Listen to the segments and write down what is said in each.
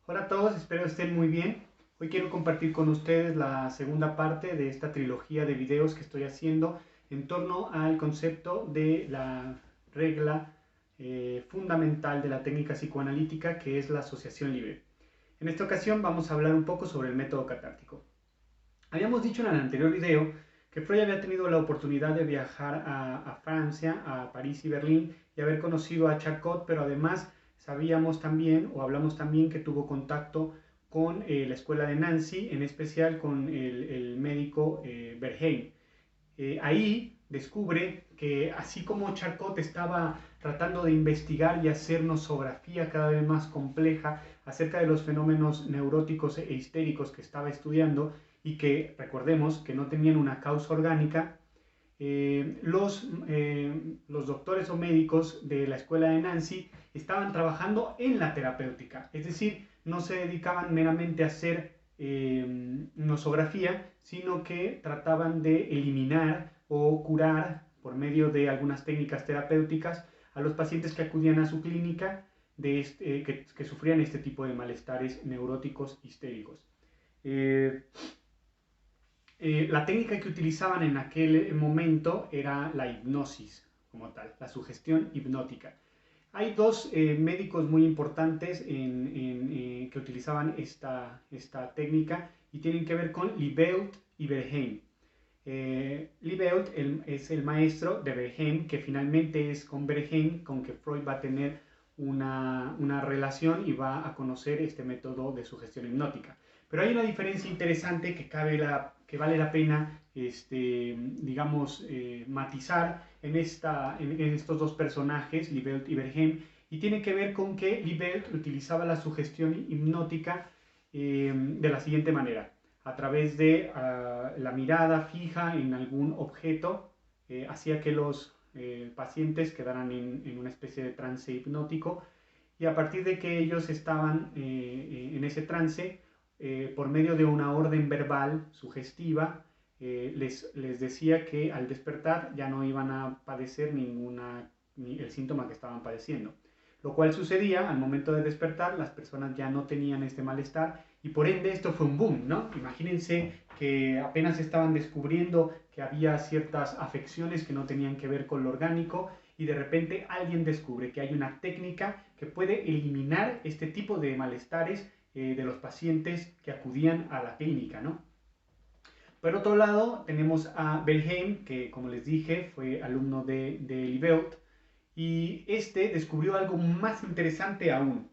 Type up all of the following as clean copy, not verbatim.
Hola a todos, espero estén muy bien. Hoy quiero compartir con ustedes la segunda parte de esta trilogía de videos que estoy haciendo en torno al concepto de la regla fundamental de la técnica psicoanalítica, que es la asociación libre. En esta ocasión vamos a hablar un poco sobre el método catártico. Habíamos dicho en el anterior video que Freud había tenido la oportunidad de viajar a Francia, a París y Berlín, y haber conocido a Charcot, pero además sabíamos también, o hablamos también, que tuvo contacto con la escuela de Nancy, en especial con el médico Bergheim. Ahí descubre que así como Charcot estaba tratando de investigar y hacer nosografía cada vez más compleja acerca de los fenómenos neuróticos e histéricos que estaba estudiando y que, recordemos, que no tenían una causa orgánica, los doctores o médicos de la escuela de Nancy estaban trabajando en la terapéutica, es decir, no se dedicaban meramente a hacer nosografía, sino que trataban de eliminar o curar por medio de algunas técnicas terapéuticas a los pacientes que acudían a su clínica que sufrían este tipo de malestares neuróticos histéricos. Eh, la técnica que utilizaban en aquel momento era la hipnosis como tal, la sugestión hipnótica. Hay dos médicos muy importantes que utilizaban esta técnica y tienen que ver con Liebeult y Bergheim. Liebeult es el maestro de Bergheim, que finalmente es con Bergheim con que Freud va a tener una relación y va a conocer este método de sugestión hipnótica. Pero hay una diferencia interesante que vale la pena, digamos, matizar en estos dos personajes, Liebeult y Bergheim, y tiene que ver con que Liebeult utilizaba la sugestión hipnótica de la siguiente manera: a través de la mirada fija en algún objeto, hacía que los pacientes quedaran en una especie de trance hipnótico, y a partir de que ellos estaban en ese trance, por medio de una orden verbal sugestiva, les decía que al despertar ya no iban a padecer ni el síntoma que estaban padeciendo. Lo cual sucedía al momento de despertar, las personas ya no tenían este malestar y por ende esto fue un boom, ¿no? Imagínense que apenas estaban descubriendo que había ciertas afecciones que no tenían que ver con lo orgánico y de repente alguien descubre que hay una técnica que puede eliminar este tipo de malestares de los pacientes que acudían a la clínica, ¿no? Por otro lado, tenemos a Belheim, que como les dije fue alumno de Liebeult, y este descubrió algo más interesante aún.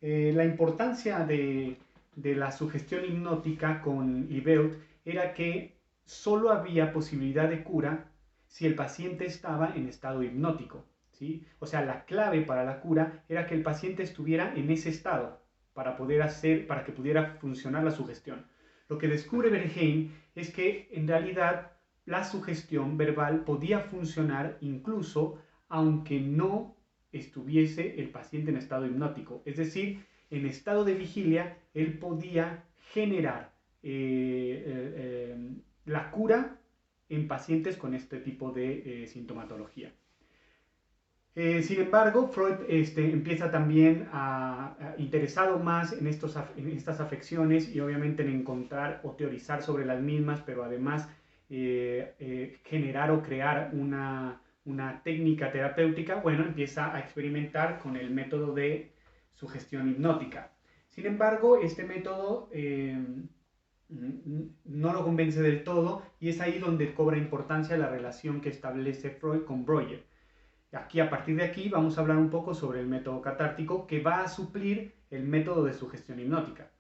La importancia de la sugestión hipnótica con Liebeult era que solo había posibilidad de cura si el paciente estaba en estado hipnótico, ¿sí? O sea, la clave para la cura era que el paciente estuviera en ese estado para que pudiera funcionar la sugestión. Lo que descubre Bergheim es que en realidad la sugestión verbal podía funcionar incluso aunque no estuviese el paciente en estado hipnótico. Es decir, en estado de vigilia, él podía generar la cura en pacientes con este tipo de sintomatología. Sin embargo, Freud empieza también interesado más en estas afecciones y obviamente en encontrar o teorizar sobre las mismas, pero además generar o crear una técnica terapéutica. Bueno, empieza a experimentar con el método de sugestión hipnótica. Sin embargo, este método no lo convence del todo y es ahí donde cobra importancia la relación que establece Freud con Breuer. Aquí, a partir de aquí, vamos a hablar un poco sobre el método catártico, que va a suplir el método de sugestión hipnótica.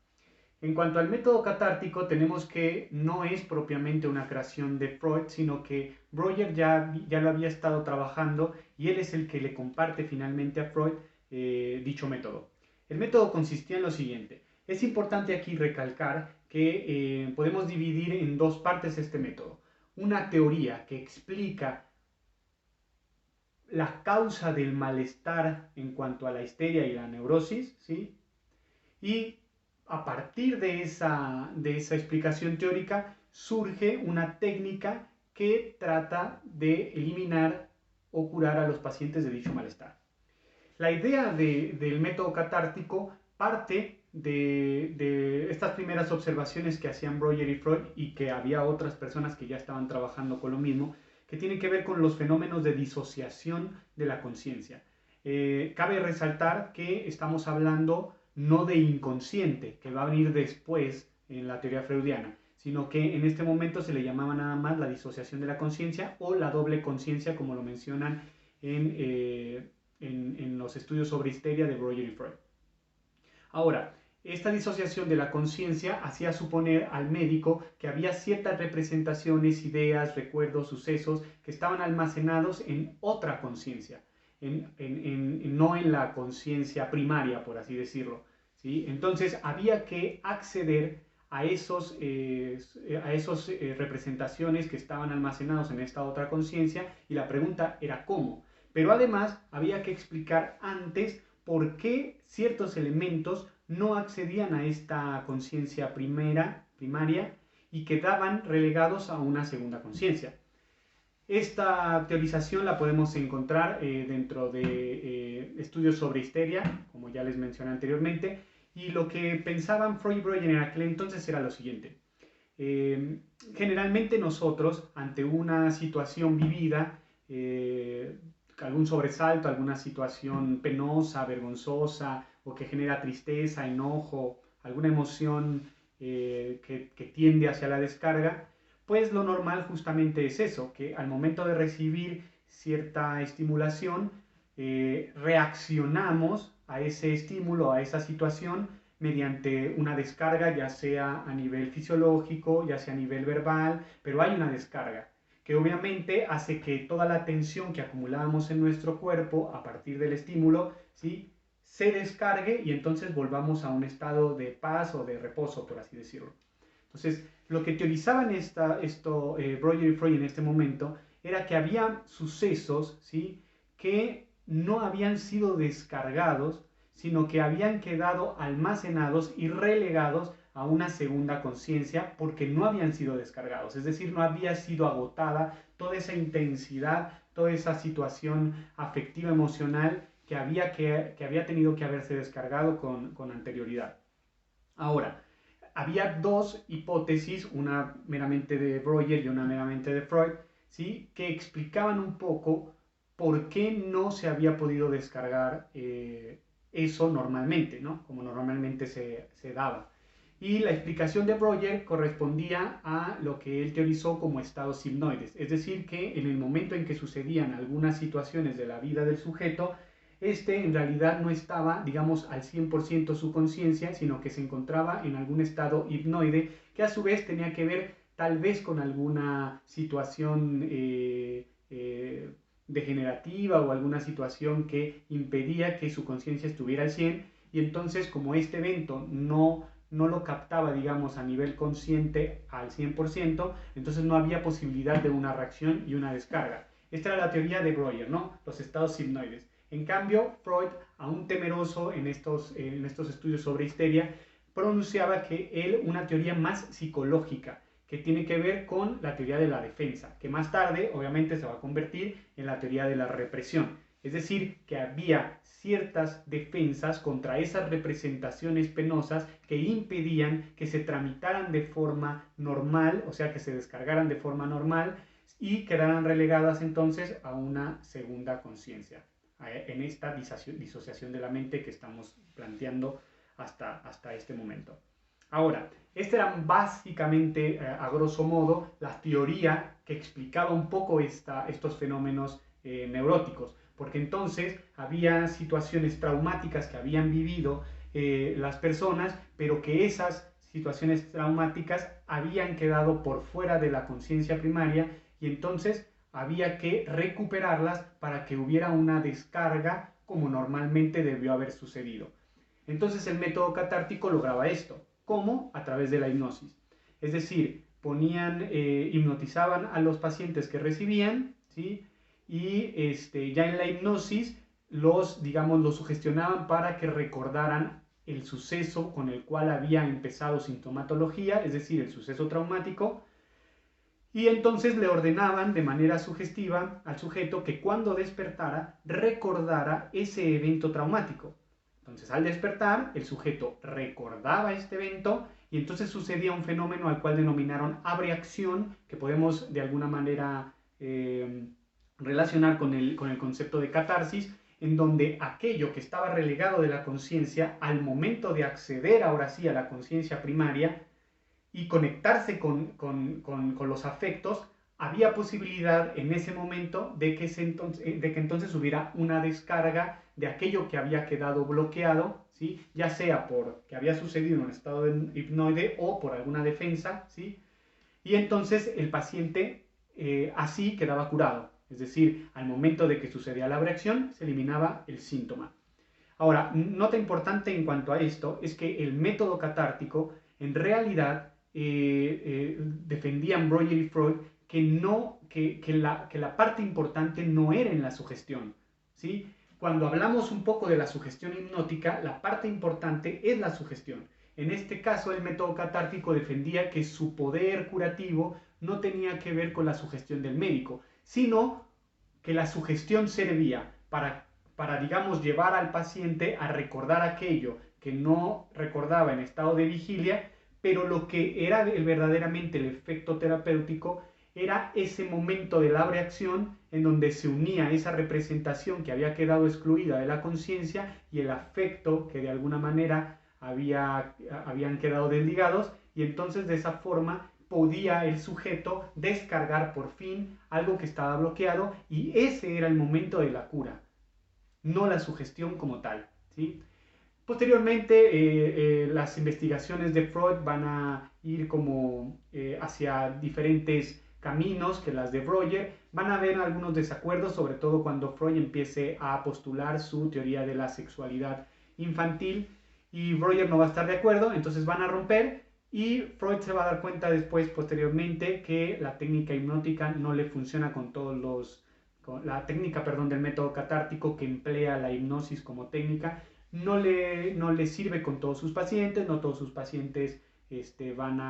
En cuanto al método catártico, tenemos que no es propiamente una creación de Freud, sino que Breuer ya lo había estado trabajando y él es el que le comparte finalmente a Freud dicho método. El método consistía en lo siguiente. Es importante aquí recalcar que podemos dividir en dos partes este método. Una teoría que explica la causa del malestar en cuanto a la histeria y la neurosis, ¿sí? Y a partir de esa explicación teórica surge una técnica que trata de eliminar o curar a los pacientes de dicho malestar. La idea del método catártico parte de estas primeras observaciones que hacían Breuer y Freud, y que había otras personas que ya estaban trabajando con lo mismo, que tienen que ver con los fenómenos de disociación de la conciencia. Cabe resaltar que estamos hablando no de inconsciente, que va a venir después en la teoría freudiana, sino que en este momento se le llamaba nada más la disociación de la conciencia o la doble conciencia, como lo mencionan en los estudios sobre histeria de Breuer y Freud. Ahora, esta disociación de la conciencia hacía suponer al médico que había ciertas representaciones, ideas, recuerdos, sucesos que estaban almacenados en otra conciencia, no en la conciencia primaria, por así decirlo, ¿sí? Entonces había que acceder a esos representaciones que estaban almacenados en esta otra conciencia, y la pregunta era ¿cómo? Pero además había que explicar antes por qué ciertos elementos no accedían a esta conciencia primaria, y quedaban relegados a una segunda conciencia. Esta teorización la podemos encontrar dentro de estudios sobre histeria, como ya les mencioné anteriormente, y lo que pensaban Freud y Breuer en aquel entonces era lo siguiente. Generalmente nosotros, ante una situación vivida, algún sobresalto, alguna situación penosa, vergonzosa, o que genera tristeza, enojo, alguna emoción que tiende hacia la descarga, pues lo normal justamente es eso, que al momento de recibir cierta estimulación, reaccionamos a ese estímulo, a esa situación, mediante una descarga, ya sea a nivel fisiológico, ya sea a nivel verbal, pero hay una descarga que obviamente hace que toda la tensión que acumulábamos en nuestro cuerpo a partir del estímulo, ¿sí?, se descargue, y entonces volvamos a un estado de paz o de reposo, por así decirlo. Entonces, lo que teorizaban Breuer y Freud en este momento era que había sucesos, ¿sí?, que no habían sido descargados, sino que habían quedado almacenados y relegados a una segunda conciencia porque no habían sido descargados, es decir, no había sido agotada toda esa intensidad, toda esa situación afectiva, emocional que había tenido que haberse descargado con anterioridad. Ahora, había dos hipótesis, una meramente de Breuer y una meramente de Freud, ¿sí?, que explicaban un poco por qué no se había podido descargar eso normalmente, ¿no?, como normalmente se daba. Y la explicación de Breuer correspondía a lo que él teorizó como estados hipnoides, es decir, que en el momento en que sucedían algunas situaciones de la vida del sujeto, en realidad no estaba, digamos, al 100% su conciencia, sino que se encontraba en algún estado hipnoide, que a su vez tenía que ver tal vez con alguna situación degenerativa, o alguna situación que impedía que su conciencia estuviera al 100, y entonces, como este evento no lo captaba, digamos, a nivel consciente al 100%, entonces no había posibilidad de una reacción y una descarga. Esta era la teoría de Breuer, ¿no?, los estados hipnoides. En cambio, Freud, aún temeroso en estos estudios sobre histeria, pronunciaba que él una teoría más psicológica, que tiene que ver con la teoría de la defensa, que más tarde obviamente se va a convertir en la teoría de la represión. Es decir, que había ciertas defensas contra esas representaciones penosas que impedían que se tramitaran de forma normal, o sea, que se descargaran de forma normal y quedaran relegadas entonces a una segunda conciencia, en esta disociación de la mente que estamos planteando hasta este momento. Ahora, esta era básicamente, a grosso modo, la teoría que explicaba un poco estos fenómenos neuróticos, porque entonces había situaciones traumáticas que habían vivido las personas, pero que esas situaciones traumáticas habían quedado por fuera de la conciencia primaria, y entonces había que recuperarlas para que hubiera una descarga como normalmente debió haber sucedido. Entonces el método catártico lograba esto. ¿Cómo? A través de la hipnosis. Es decir, hipnotizaban a los pacientes que recibían, ¿sí?, y ya en la hipnosis los sugestionaban para que recordaran el suceso con el cual había empezado sintomatología, es decir, el suceso traumático, y entonces le ordenaban de manera sugestiva al sujeto que cuando despertara recordara ese evento traumático. Entonces, al despertar, el sujeto recordaba este evento y entonces sucedía un fenómeno al cual denominaron abreacción, que podemos de alguna manera relacionar con el concepto de catarsis, en donde aquello que estaba relegado de la conciencia, al momento de acceder ahora sí a la conciencia primaria y conectarse con los afectos, había posibilidad en ese momento de que entonces hubiera una descarga de aquello que había quedado bloqueado, ¿sí? Ya sea porque había sucedido en un estado de hipnoide o por alguna defensa, ¿sí? Y entonces el paciente así quedaba curado. Es decir, al momento de que sucedía la abreacción, se eliminaba el síntoma. Ahora, nota importante en cuanto a esto es que el método catártico, en realidad, defendían Breuer y Freud que la parte importante no era en la sugestión, ¿sí? Cuando hablamos un poco de la sugestión hipnótica, la parte importante es la sugestión. En este caso, el método catártico defendía que su poder curativo no tenía que ver con la sugestión del médico, sino que la sugestión servía para, digamos, llevar al paciente a recordar aquello que no recordaba en estado de vigilia, pero lo que era verdaderamente el efecto terapéutico era ese momento de la abreacción en donde se unía esa representación que había quedado excluida de la conciencia y el afecto que de alguna manera habían quedado desligados, y entonces de esa forma podía el sujeto descargar por fin algo que estaba bloqueado, y ese era el momento de la cura, no la sugestión como tal, ¿sí? Posteriormente, las investigaciones de Freud van a ir como hacia diferentes caminos que las de Breuer. Van a haber algunos desacuerdos, sobre todo cuando Freud empiece a postular su teoría de la sexualidad infantil, y Breuer no va a estar de acuerdo, entonces van a romper, y Freud se va a dar cuenta después, posteriormente, que la técnica hipnótica no le funciona la técnica, perdón, del método catártico, que emplea la hipnosis como técnica, no le sirve con todos sus pacientes. No todos sus pacientes van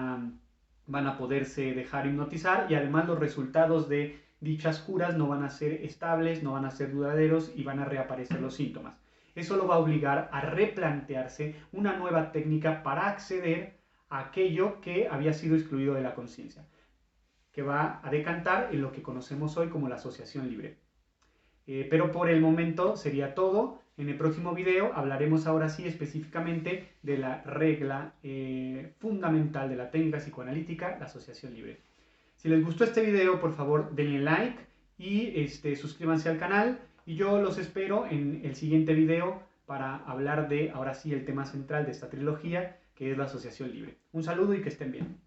a poderse dejar hipnotizar, y además los resultados de dichas curas no van a ser estables, no van a ser duraderos, y van a reaparecer los síntomas. Eso lo va a obligar a replantearse una nueva técnica para acceder a aquello que había sido excluido de la conciencia, que va a decantar en lo que conocemos hoy como la asociación libre. Pero por el momento sería todo. En el próximo video hablaremos ahora sí específicamente de la regla fundamental de la técnica psicoanalítica, la asociación libre. Si les gustó este video, por favor denle like y suscríbanse al canal, y yo los espero en el siguiente video para hablar de, ahora sí, el tema central de esta trilogía, que es la asociación libre. Un saludo y que estén bien.